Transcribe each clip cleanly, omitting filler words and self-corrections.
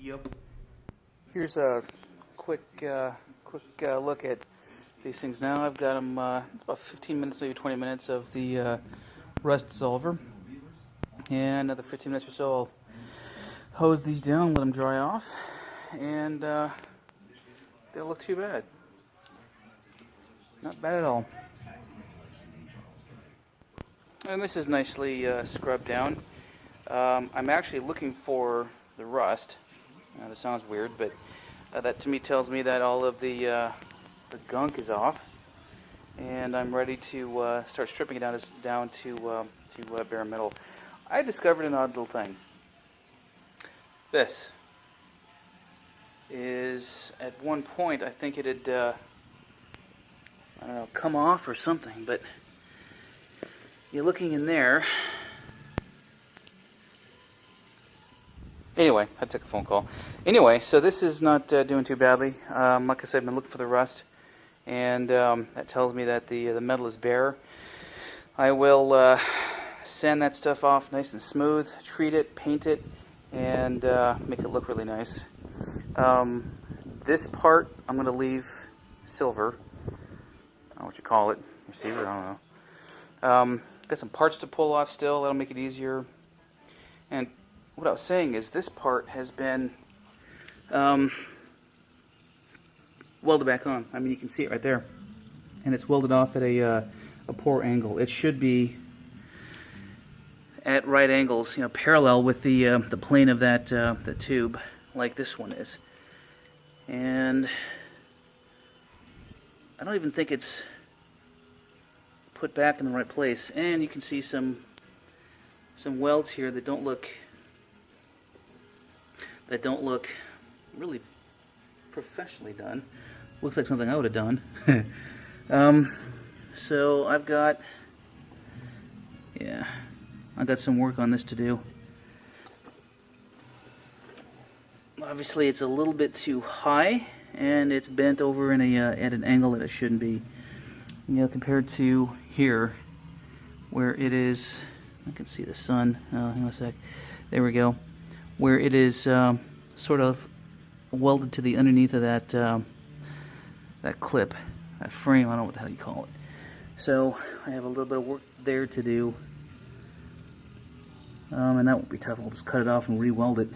Yep. Here's a quick look at these things now. I've got them, it's about 15 minutes, maybe 20 minutes of the rust dissolver. And another 15 minutes or so I'll hose these down, let them dry off. And they don't look too bad. Not bad at all. And this is nicely scrubbed down. I'm actually looking for the rust. That sounds weird, but that to me tells me that all of the gunk is off, and I'm ready to start stripping it down to bare metal. I discovered an odd little thing. This is, at one point, I think it had, I don't know, come off or something, but you're looking in there. Anyway, I took a phone call. Anyway, so this is not doing too badly. Like I said, I've been looking for the rust, and that tells me that the metal is bare. I will sand that stuff off nice and smooth, treat it, paint it, and make it look really nice. This part I'm going to leave silver. I don't know what you call it. Receiver, I don't know. Got some parts to pull off still. That'll make it easier. And what I was saying is this part has been welded back on. I mean, you can see it right there. And it's welded off at a poor angle. It should be at right angles, parallel with the plane of that the tube, like this one is. And I don't even think it's put back in the right place. And you can see some welds here that don't look really professionally done. Looks like something I would have done. So I've got some work on this to do. Obviously it's a little bit too high, and it's bent over in at an angle that it shouldn't be. Compared to here, where it is, I can see the sun. Hang on a sec. There we go. Where it is sort of welded to the underneath of that clip, that frame. I don't know what the hell you call it. So I have a little bit of work there to do, and that won't be tough. I'll just cut it off and re-weld it.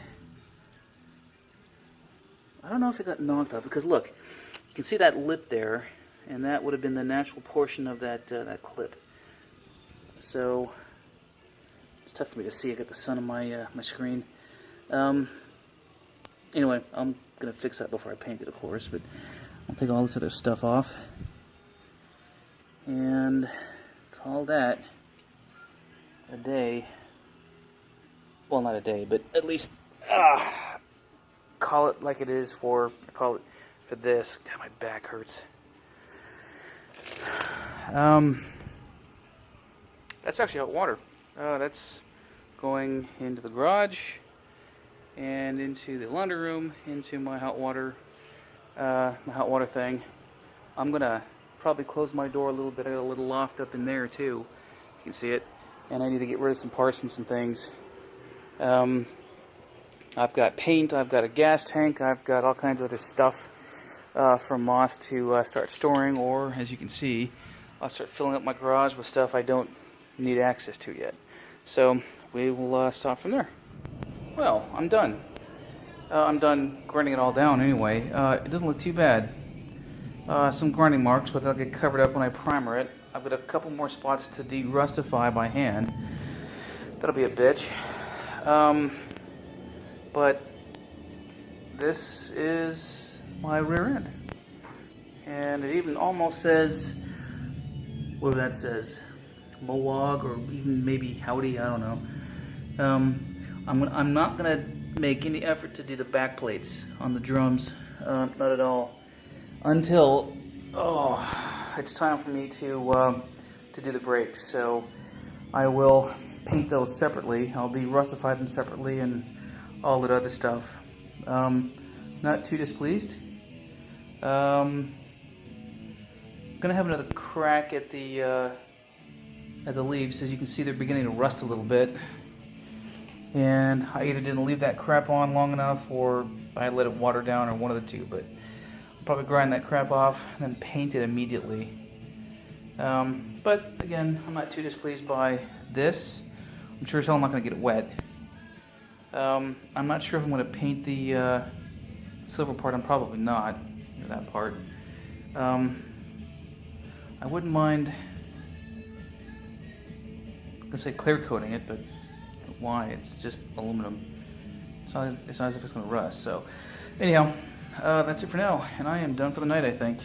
I don't know if it got knocked off, because look, you can see that lip there, and that would have been the natural portion of that clip. So it's tough for me to see. I got the sun on my screen. Anyway, I'm gonna fix that before I paint it, of course, but I'll take all this other stuff off and call that a day. Well, not a day, but at least call it like it is for this. God, my back hurts. That's actually hot water. That's going into the garage and into the laundry room, into my hot water thing. I'm gonna probably close my door a little bit. I got a little loft up in there too. You can see it, and I need to get rid of some parts and some things. I've got paint. I've got a gas tank. I've got all kinds of other stuff from Moss to start storing, or as you can see, I'll start filling up my garage with stuff I don't need access to yet. So we will start from there. Well, I'm done. I'm done grinding it all down anyway. It doesn't look too bad. Some grinding marks, but they'll get covered up when I primer it. I've got a couple more spots to derustify by hand. That'll be a bitch. But this is my rear end. And it even almost says, whatever that says, Mowag, or even maybe Howdy, I don't know. I'm not gonna make any effort to do the back plates on the drums, not at all, until it's time for me to do the brakes. So I will paint those separately. I'll derustify them separately and all that other stuff. Not too displeased. Gonna have another crack at the leaves. As you can see, they're beginning to rust a little bit. and I either didn't leave that crap on long enough or I let it water down, or one of the two, but I'll probably grind that crap off and then paint it immediately. But again, I'm not too displeased by this. I'm sure as hell I'm not going to get it wet. I'm not sure if I'm going to paint the silver part. I'm probably not, that part. I wouldn't mind, I'm going to say clear coating it, but why? It's just aluminum. It's not as if it's going to rust. So anyhow, that's it for now, and I am done for the night, I think.